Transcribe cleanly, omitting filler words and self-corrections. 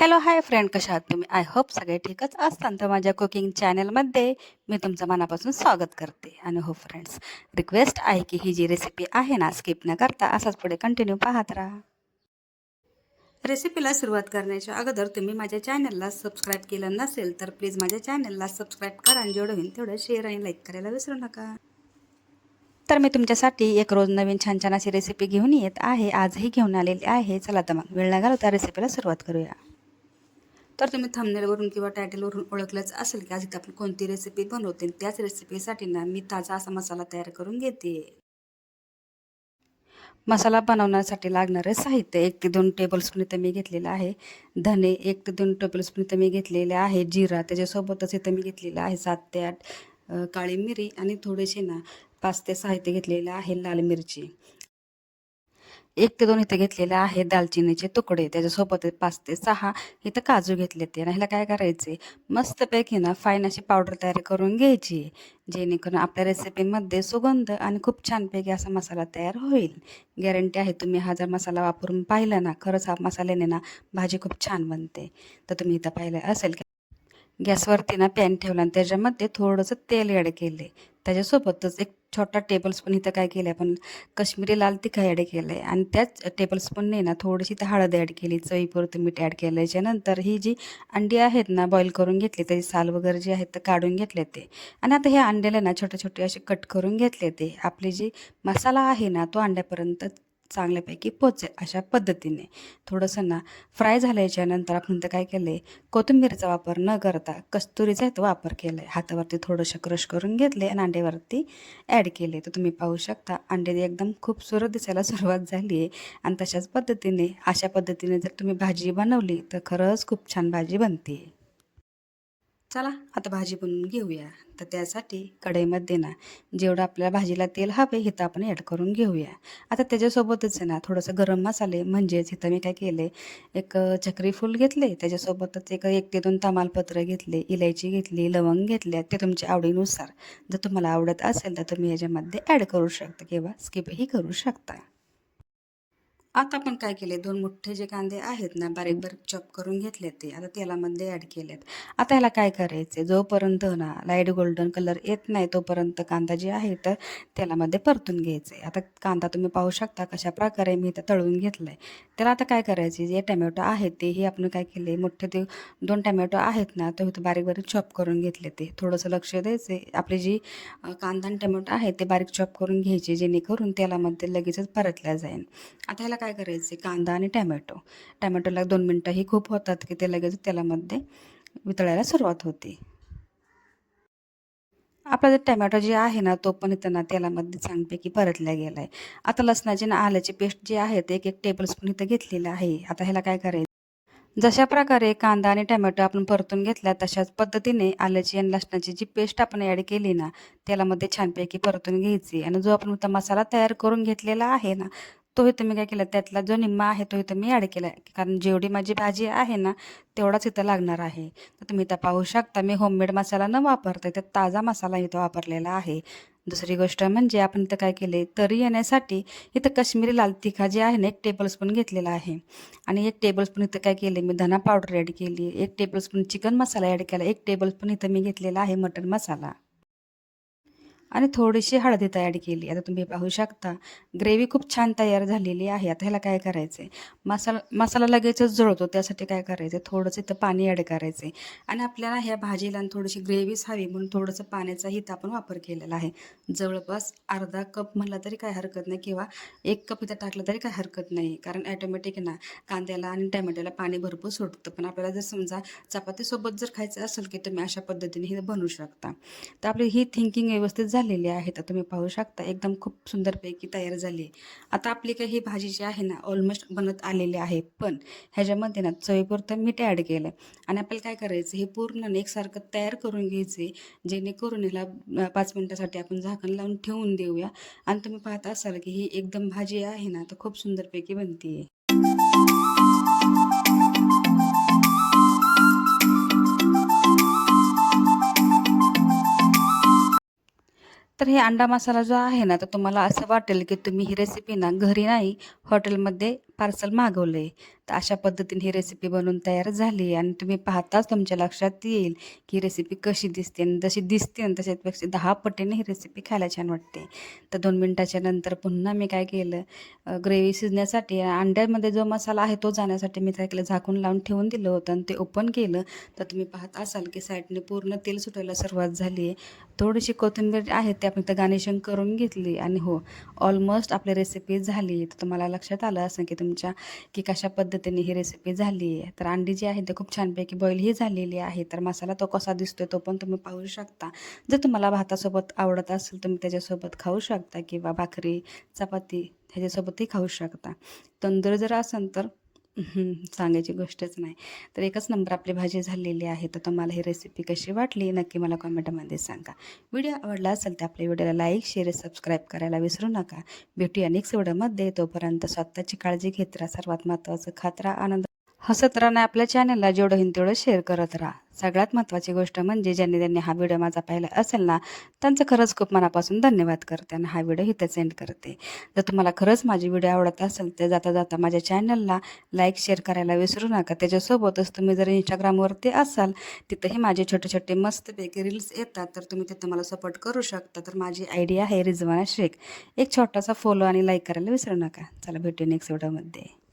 Hello hi friend, कशा आहात तुम्ही? आय होप सगळे ठीकच असतात. तर माझ्या कुकिंग चॅनलमध्ये मी तुमचं मनापासून स्वागत करते. आणि हो फ्रेंड्स, रिक्वेस्ट आहे की ही जी रेसिपी आहे ना, स्किप न करता असाच पुढे कंटिन्यू पाहत राहा. रेसिपीला सुरुवात करण्याच्या अगोदर तुम्ही माझ्या चॅनलला सबस्क्राईब केलं नसेल तर प्लीज माझ्या चॅनलला सबस्क्राईब करा आणि जेवढं होईल तेवढं शेअर आणि लाईक करायला विसरू नका. तर मी तुमच्यासाठी एक रोज नवीन छान छान अशी रेसिपी घेऊन येत आहे. आजही घेऊन आलेली आहे. चला तर मग वेळ न घालवता रेसिपीला सुरुवात करूया. तर तुम्ही थंबनेलवरून किंवा टायटलवरून ओळखलंच असेल की आज इथं आपण कोणती रेसिपी बनवते. त्याच रेसिपीसाठी ना मी ताजा असा मसाला तयार करून घेते. मसाला बनवण्यासाठी लागणारे साहित्य 1 ते 2 टेबलस्पून इथं मी घेतलेलं आहे. धने 1 ते 2 टेबलस्पून इथं मी घेतलेले आहे. जिरा त्याच्यासोबतच इथं मी घेतलेला आहे 7 ते 8 काळी मिरी आणि थोडेसे ना 5 ते 6 इथे घेतलेले आहे लाल मिरची. 1 ते 2 इथे घेतलेले आहे दालचिनीचे तुकडे. त्याच्यासोबत 5 ते 6 इथं काजू घेतले ते. आणि ह्याला काय करायचे, मस्तपैकी ना फाईन अशी पावडर तयार करून घ्यायची. जेणेकरून आपल्या रेसिपीमध्ये सुगंध आणि खूप छानपैकी असा मसाला तयार होईल. गॅरंटी आहे, तुम्ही हा जर मसाला वापरून पाहिला ना, खरंच हा मसाल्याने ना भाजी खूप छान बनते. तर तुम्ही इथं पाहिलं असेल गॅसवरती ना पॅन ठेवला आणि त्याच्यामध्ये थोडंसं तेल ॲड केले. त्याच्यासोबतच एक छोटा टेबलस्पून इथं काय केलं आपण, कश्मीरी लाल तिखट ॲड केलं आहे आणि त्याच टेबलस्पूनने ना थोडीशी इथं हळद ॲड केली. चवीपुरतं मीठ ॲड केलं. याच्यानंतर ही जी अंडी आहेत ना बॉईल करून घेतली, त्याची साल वगैरे जे आहेत ते काढून घेतले ते. आणि आता हे अंड्याला ना छोटे छोटे असे कट करून घेतले ते. आपली जी मसाला आहे ना तो अंड्यापर्यंत चांगल्यापैकी पोचेल अशा पद्धतीने. थोडंसं ना फ्राय झाल्याच्यानंतर आपण तर काय केलं आहे, कोथिंबीरचा वापर न करता कस्तुरीचा इथं वापर केला आहे. हातावरती थोडंसं क्रश करून घेतले आणि अंड्यावरती ॲड केले. तर तुम्ही पाहू शकता अंडे एकदम खूपसुरत दिसायला सुरुवात झाली आहे. आणि तशाच पद्धतीने अशा पद्धतीने जर तुम्ही भाजी बनवली तर खरंच खूप छान भाजी बनते. चला आता भाजी बनवून घेऊया. तर त्यासाठी कढईमध्ये ना जेवढं आपल्याला भाजीला तेल हवे हे तर आपण ॲड करून घेऊया. आता त्याच्यासोबतच आहे ना थोडंसं गरम मसाले, म्हणजेच इथं मी काय केले, एक चक्री फूल घेतले. त्याच्यासोबतच एक 1 ते 2 तमालपत्र घेतले, इलायची घेतली, लवंग घेतल्या. ते तुमच्या आवडीनुसार जर तुम्हाला आवडत असेल तर तुम्ही याच्यामध्ये ॲड करू शकता किंवा स्किपही करू शकता. आता आपण काय केले, 2 मोठे जे कांदे आहेत ना बारीक बारीक चॉप करून घेतले ते आता तेलामध्ये ॲड केलेत. आता ह्याला काय करायचे, जोपर्यंत ना लाईट गोल्डन कलर येत नाही तोपर्यंत कांदा जे आहे तर तेलामध्ये परतून घ्यायचे. आता कांदा तुम्ही पाहू शकता कशा प्रकारे मी इथं तळून घेतलाय. त्याला आता काय करायचे, जे टमॅटो आहेत तेही आपण काय केले, मोठे ते 2 टमॅटो आहेत ना तो इथं बारीक बारीक चॉप करून घेतले ते. थोडंसं लक्ष द्यायचे, आपली जी कांदा आणि टमॅटो आहे ते बारीक चॉप करून घ्यायचे जेणेकरून तेलामध्ये लगेचच परतल्या जाईल. आता ह्याला काय करायचे, कांदा आणि टमॅटोला 2 मिनटंही खूप होतात की ते लगेच तेलामध्ये वितळायला सुरुवात होते. आपला जे टमॅटो जे आहे ना तो पण इथं ना तेलामध्ये चांगल्यापैकी परतला गेला आहे. आता लसणाची आणि आल्याची पेस्ट जी आहे ते 1 टेबलस्पून इथं घेतलेलं आहे. आता ह्याला काय करायचं, जशा प्रकारे कांदा आणि टोमॅटो आपण परतून घेतला तशाच पद्धतीने आल्याची आणि लसणाची जी पेस्ट आपण ॲड केली ना तेलामध्ये छानपैकी परतून घ्यायची. आणि जो आपण आता मसाला तयार करून घेतलेला आहे ना तो इथं मी काय केला, त्यातला जो निम्मा आहे तो इथं मी ॲड केला आहे. कारण जेवढी माझी भाजी आहे ना तेवढाच इथं लागणार आहे. तर तुम्ही इथं पाहू शकता मी होममेड मसाला न वापरता इथं ताजा मसाला इथं वापरलेला आहे. दुसरी गोष्ट म्हणजे आपण इथं काय केले, तरी येण्यासाठी इथं काश्मीरी लाल तिखट जे आहे ना 1 टेबलस्पून घेतलेला आहे. आणि 1 टेबलस्पून इथं काय केले, मी धना पावडर ॲड केली. 1 टेबलस्पून चिकन मसाला ॲड केला. 1 टेबलस्पून इथं मी घेतलेला आहे मटण मसाला. आणि थोडीशी हळद इथं ॲड केली. आता तुम्ही पाहू शकता ग्रेव्ही खूप छान तयार झालेली आहे. आता ह्याला काय करायचं आहे, मसाला मसाला लगेचच जळतो त्यासाठी काय करायचं, थोडंसं इथं पाणी ॲड करायचं आहे. आणि आपल्याला ह्या भाजीला थोडीशी ग्रेव्हीच हवी म्हणून थोडंसं पाण्याचाही इथं आपण वापर केलेला आहे. जवळपास अर्धा कप म्हणला तरी काही हरकत नाही किंवा 1 कप इथं टाकलं तरी काही हरकत नाही. कारण ॲटोमॅटिक ना कांद्याला आणि टोमॅटोला पाणी भरपूर सुटतं. पण आपल्याला जर समजा चपातीसोबत जर खायचं असेल की तुम्ही अशा पद्धतीने हे बनवू शकता. तर आपली ही थिंकिंग व्यवस्थित झालेली आहे. तर तुम्ही पाहू शकता एकदम खूप सुंदरपैकी तयार झाली आहे. आता आपली काही ही भाजी जी आहे ना ऑलमोस्ट बनत आलेली आहे. पण ह्याच्यामध्ये ना चवीपुरतं मीठ ॲड केलं आणि आपल्याला काय करायचं, हे पूर्ण एकसारखं तयार करून घ्यायचे. जेणेकरून ह्याला 5 मिनिटासाठी आपण झाकण लावून ठेवून देऊया. आणि तुम्ही पाहत असाल की ही एकदम भाजी आहे ना तर खूप सुंदरपैकी बनते. तर तर हे अंडा मसाला जो आहे ना, तर तुम्हाला असं वाटेल की तुम्ही ही रेसिपी ना घरी नाही, हॉटेलमध्ये पार्सल मागवलं आहे. तर अशा पद्धतीने ही रेसिपी बनवून तयार झाली आणि तुम्ही पाहताच तुमच्या लक्षात येईल की रेसिपी कशी दिसते आणि जशी दिसते आणि त्याच्यापेक्षा 10 पटीने ही रेसिपी खायला छान वाटते. तर 2 मिनिटाच्या नंतर पुन्हा मी काय केलं, ग्रेव्ही शिजण्यासाठी अंड्यामध्ये जो मसाला आहे तो जाण्यासाठी मी काय केलं, झाकून लावून ठेवून दिलं होतं आणि ते ओपन केलं. तर तुम्ही पाहत असाल की साईडने पूर्ण तेल सुटायला सुरुवात झाली आहे. थोडीशी कोथिंबीर आहे ते आपण इथं गार्निशिंग करून घेतली आणि हो, ऑलमोस्ट आपली रेसिपी झाली. तर तुम्हाला लक्षात आलं असं की तुमच्या की कशा पद्धतीने ही रेसिपी झाली आहे. तर अंडी जी आहे ते खूप छानपैकी बॉईल ही झालेली आहे. तर मसाला तो कसा दिसतोय तो पण तुम्ही पाहू शकता. जर तुम्हाला भातासोबत आवडत असेल तुम्ही त्याच्यासोबत खाऊ शकता किंवा भाकरी, चपाती ह्याच्यासोबतही खाऊ शकता. तंदूर जर असेल तर सांगायची गोष्टच नाही. तर एकच नंबर आपली भाजी झालेली आहे. तर तुम्हाला ही रेसिपी कशी वाटली नक्की मला कमेंटमध्ये सांगा. व्हिडिओ आवडला असेल तर आपल्या व्हिडिओला लाईक, शेअर, सबस्क्राईब करायला विसरू नका. भेटूया नेक्स्ट व्हिडिओमध्ये. तोपर्यंत स्वतःची काळजी घेत राहा. सर्वात महत्त्वाचं खात राहा, आनंद हसत राहा आणि आपल्या चॅनलला जेवढं होईल तेवढं शेअर करत राहा. सगळ्यात महत्त्वाची गोष्ट म्हणजे ज्यांनी हा व्हिडिओ माझा पाहिला असेल ना, त्यांचं खरंच खूप मनापासून धन्यवाद करते आणि हा व्हिडिओ इथं सेंड करते. जर तुम्हाला खरंच माझी व्हिडिओ आवडत असेल तर जाता जाता माझ्या चॅनलला लाईक, शेअर करायला विसरू नका. त्याच्यासोबतच तुम्ही जर इंस्टाग्रामवरती असाल, तिथंही माझे छोटे छोटे मस्तपैकी रील्स येतात, तर तुम्ही तिथं मला सपोर्ट करू शकता. तर माझी आयडी आहे रिजवाना शेख. एक छोटासा फॉलो आणि लाईक करायला विसरू नका. चला भेटू नेक्स्ट व्हिडिओमध्ये.